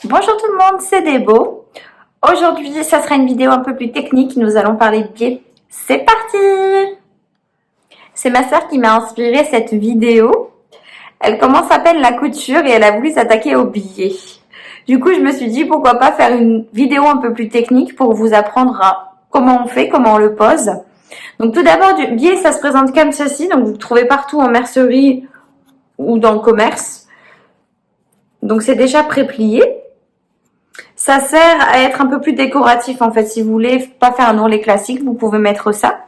Bonjour tout le monde, c'est Débo. Aujourd'hui, ça sera une vidéo un peu plus technique. Nous allons parler de biais. C'est parti! C'est ma sœur qui m'a inspiré cette vidéo. Elle commence à peine la couture et elle a voulu s'attaquer aux biais. Du coup, je me suis dit pourquoi pas faire une vidéo un peu plus technique pour vous apprendre comment on fait, comment on le pose. Donc tout d'abord, du biais, ça se présente comme ceci. Donc vous le trouvez partout en mercerie ou dans le commerce. Donc c'est déjà pré-plié. Ça sert à être un peu plus décoratif en fait. Si vous voulez pas faire un ourlet classique, vous pouvez mettre ça.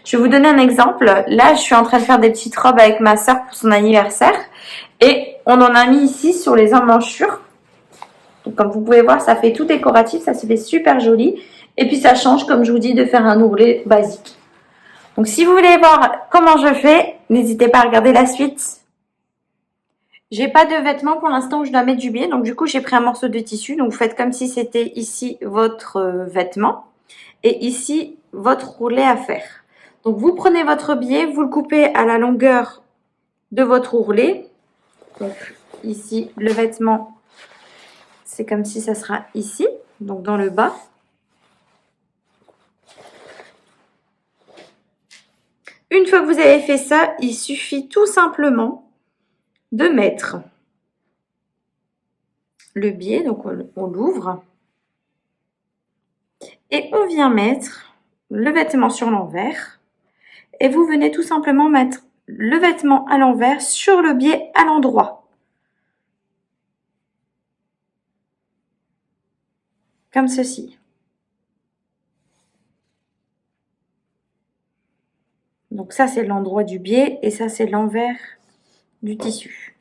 Je vais vous donner un exemple. Là, je suis en train de faire des petites robes avec ma soeur pour son anniversaire. Et on en a mis ici sur les emmanchures. Donc, comme vous pouvez voir, ça fait tout décoratif. Ça se fait super joli. Et puis, ça change, comme je vous dis, de faire un ourlet basique. Donc, si vous voulez voir comment je fais, n'hésitez pas à regarder la suite. J'ai pas de vêtements pour l'instant où je dois mettre du biais. Donc, du coup, j'ai pris un morceau de tissu. Donc, vous faites comme si c'était ici votre vêtement. Et ici, votre ourlet à faire. Donc, vous prenez votre biais, vous le coupez à la longueur de votre ourlet. Donc, ici, le vêtement, c'est comme si ça sera ici, donc dans le bas. Une fois que vous avez fait ça, il suffit tout simplement de mettre le biais, donc on l'ouvre. Et on vient mettre le vêtement sur l'envers. Et vous venez tout simplement mettre le vêtement à l'envers sur le biais à l'endroit. Comme ceci. Donc ça, c'est l'endroit du biais et ça, c'est l'envers du tissu.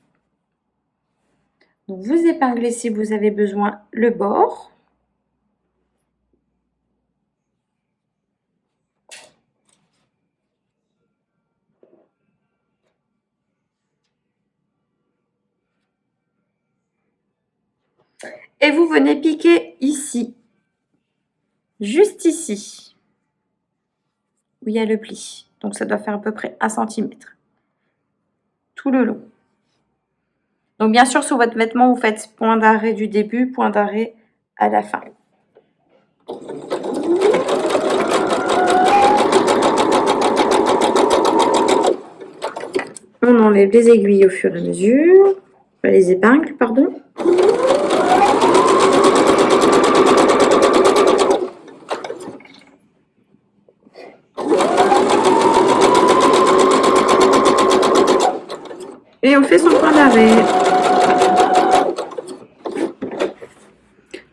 Donc vous épinglez si vous avez besoin le bord. Et vous venez piquer ici, juste ici, où il y a le pli. Donc ça doit faire à peu près 1 cm, tout le long. Donc bien sûr, sur votre vêtement, vous faites point d'arrêt du début, point d'arrêt à la fin. On enlève les aiguilles au fur et à mesure, les épingles, pardon. Et on fait son point d'arrêt.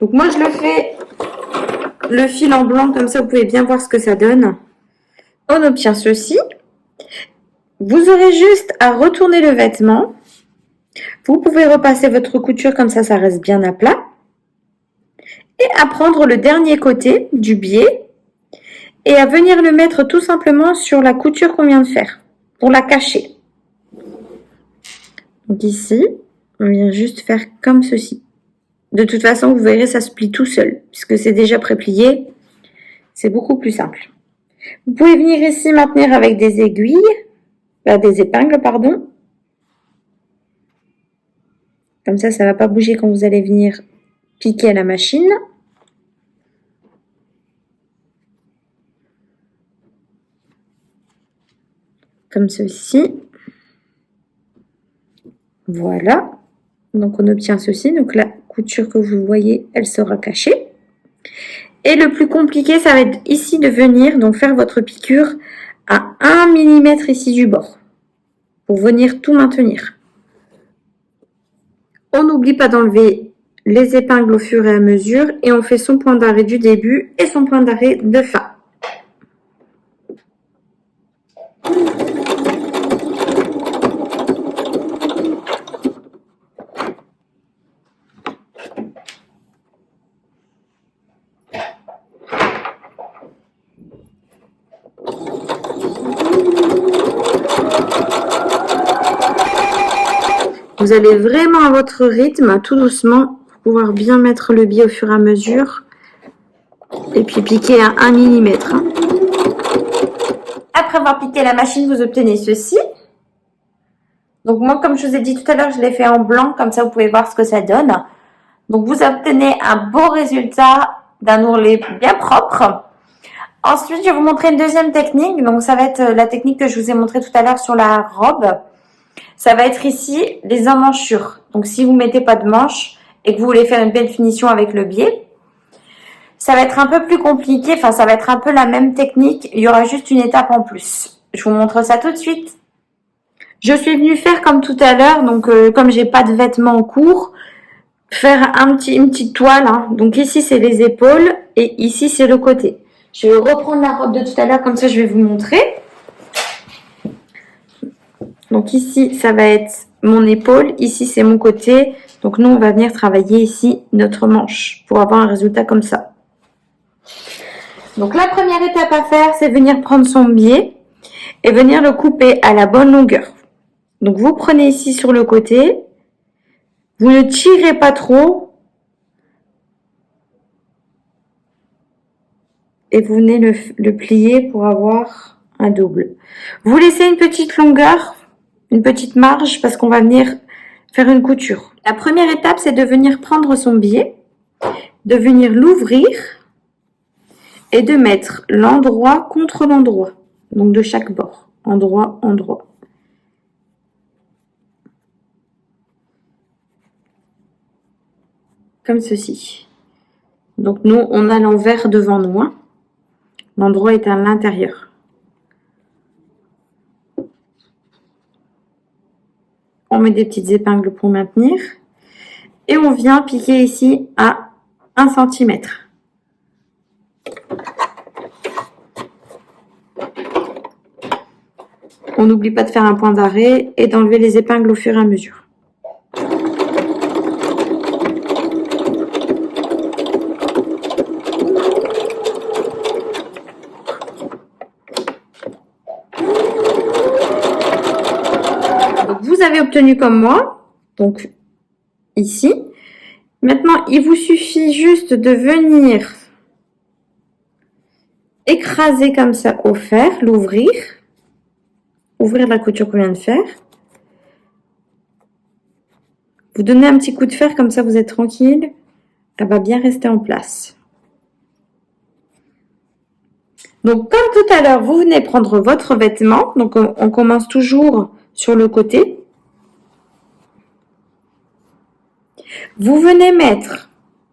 Donc moi je le fais le fil en blanc, comme ça vous pouvez bien voir ce que ça donne. On obtient ceci. Vous aurez juste à retourner le vêtement. Vous pouvez repasser votre couture comme ça reste bien à plat. Et à prendre le dernier côté du biais et à venir le mettre tout simplement sur la couture qu'on vient de faire pour la cacher. Donc ici, on vient juste faire comme ceci. De toute façon, vous verrez, ça se plie tout seul puisque c'est déjà pré-plié. C'est beaucoup plus simple. Vous pouvez venir ici maintenir avec des aiguilles, des épingles, pardon. Comme ça ne va pas bouger quand vous allez venir piquer à la machine. Comme ceci. Voilà. Donc on obtient ceci. Donc la couture que vous voyez, elle sera cachée. Et le plus compliqué, ça va être ici de venir donc faire votre piqûre à 1 mm ici du bord. Pour venir tout maintenir. On n'oublie pas d'enlever les épingles au fur et à mesure et on fait son point d'arrêt du début et son point d'arrêt de fin. Vous allez vraiment à votre rythme, tout doucement, pour pouvoir bien mettre le biais au fur et à mesure. Et puis piquer à 1 mm. Après avoir piqué la machine, vous obtenez ceci. Donc moi, comme je vous ai dit tout à l'heure, je l'ai fait en blanc, comme ça vous pouvez voir ce que ça donne. Donc vous obtenez un beau résultat d'un ourlet bien propre. Ensuite, je vais vous montrer une deuxième technique. Donc ça va être la technique que je vous ai montrée tout à l'heure sur la robe. Ça va être ici les emmanchures. Donc si vous mettez pas de manches et que vous voulez faire une belle finition avec le biais, ça va être un peu plus compliqué. Enfin, ça va être un peu la même technique. Il y aura juste une étape en plus. Je vous montre ça tout de suite. Je suis venue faire comme tout à l'heure. Donc comme j'ai pas de vêtements courts, faire une petite toile. Hein. Donc ici c'est les épaules et ici c'est le côté. Je vais reprendre la robe de tout à l'heure, comme ça je vais vous montrer. Donc ici ça va être mon épaule, ici c'est mon côté. Donc nous on va venir travailler ici notre manche pour avoir un résultat comme ça. Donc la première étape à faire, c'est venir prendre son biais et venir le couper à la bonne longueur. Donc vous prenez ici sur le côté, vous ne tirez pas trop et vous venez le plier pour avoir un double. Vous laissez une petite longueur, une petite marge parce qu'on va venir faire une couture. La première étape, c'est de venir prendre son biais, de venir l'ouvrir et de mettre l'endroit contre l'endroit, donc de chaque bord, endroit, endroit. Comme ceci. Donc nous, on a l'envers devant nous. Hein. L'endroit est à l'intérieur. On met des petites épingles pour maintenir. Et on vient piquer ici à 1 cm. On n'oublie pas de faire un point d'arrêt et d'enlever les épingles au fur et à mesure. Donc vous avez obtenu comme moi, donc ici. Maintenant, il vous suffit juste de venir écraser comme ça au fer, l'ouvrir. Ouvrir la couture qu'on vient de faire. Vous donnez un petit coup de fer, comme ça vous êtes tranquille. Elle va bien rester en place. Donc comme tout à l'heure, vous venez prendre votre vêtement. Donc on commence toujours sur le côté. Vous venez mettre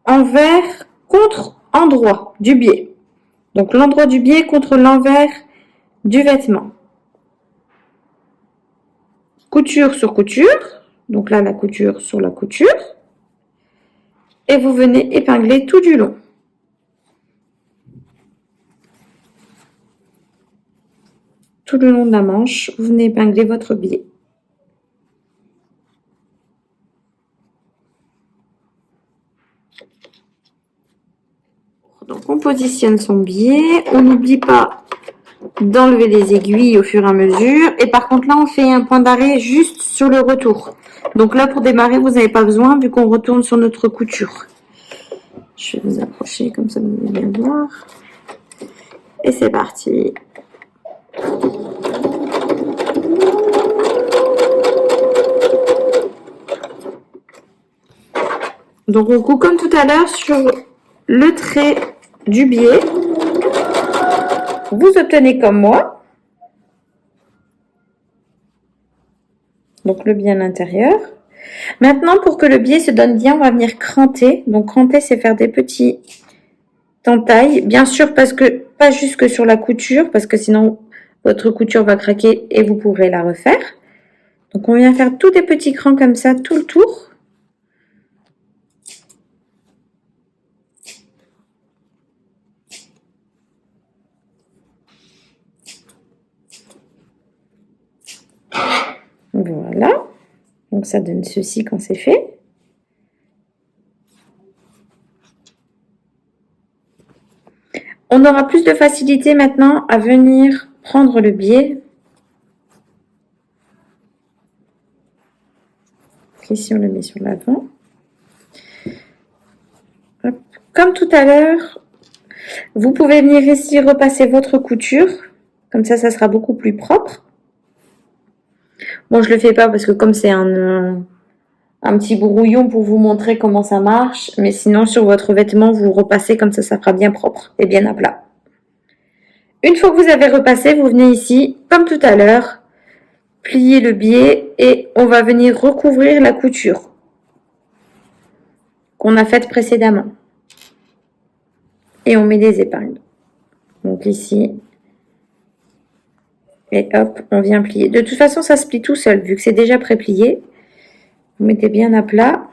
envers contre endroit du biais. Donc l'endroit du biais contre l'envers du vêtement. Couture sur couture. Donc là, la couture sur la couture. Et vous venez épingler tout du long. Tout le long de la manche, vous venez épingler votre biais. Donc on positionne son biais. On n'oublie pas d'enlever les aiguilles au fur et à mesure. Et par contre là, on fait un point d'arrêt juste sur le retour. Donc là, pour démarrer, vous n'avez pas besoin vu qu'on retourne sur notre couture. Je vais vous approcher comme ça, vous allez bien voir. Et c'est parti. Donc on coupe comme tout à l'heure sur le trait du biais. Vous obtenez comme moi. Donc le biais à l'intérieur. Maintenant, pour que le biais se donne bien, on va venir cranter. Donc cranter, c'est faire des petits entailles. Bien sûr, parce que pas jusque sur la couture, parce que sinon votre couture va craquer et vous pourrez la refaire. Donc on vient faire tous des petits crans comme ça, tout le tour. Voilà. Donc ça donne ceci quand c'est fait. On aura plus de facilité maintenant à venir prendre le biais. Ici, on le met sur l'avant. Comme tout à l'heure, vous pouvez venir ici repasser votre couture. Comme ça sera beaucoup plus propre. Bon, je le fais pas parce que comme c'est un un petit brouillon pour vous montrer comment ça marche. Mais sinon, sur votre vêtement, vous repassez comme ça fera bien propre et bien à plat. Une fois que vous avez repassé, vous venez ici, comme tout à l'heure, plier le biais et on va venir recouvrir la couture qu'on a faite précédemment. Et on met des épingles. Donc ici. Et hop, on vient plier. De toute façon, ça se plie tout seul, vu que c'est déjà pré-plié. Vous mettez bien à plat.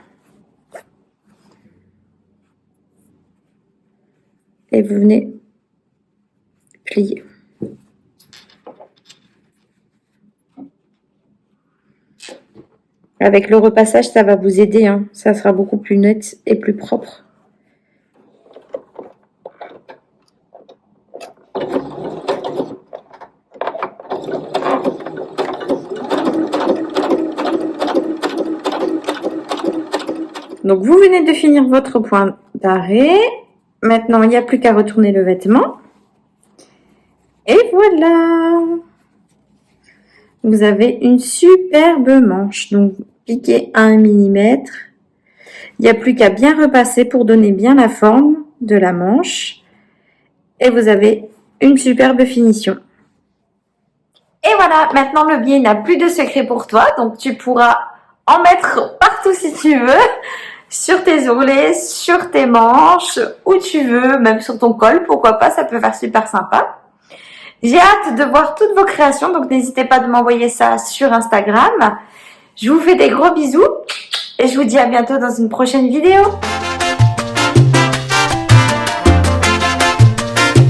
Et vous venez plier. Avec le repassage, ça va vous aider, hein. Ça sera beaucoup plus net et plus propre. Donc, vous venez de finir votre point d'arrêt. Maintenant, il n'y a plus qu'à retourner le vêtement. Et voilà! Vous avez une superbe manche. Donc, piquez à 1 mm. Il n'y a plus qu'à bien repasser pour donner bien la forme de la manche. Et vous avez une superbe finition. Et voilà, maintenant le biais n'a plus de secret pour toi. Donc, tu pourras en mettre partout si tu veux. Sur tes ourlets, sur tes manches, où tu veux, même sur ton col, pourquoi pas, ça peut faire super sympa. J'ai hâte de voir toutes vos créations, donc n'hésitez pas de m'envoyer ça sur Instagram. Je vous fais des gros bisous et je vous dis à bientôt dans une prochaine vidéo.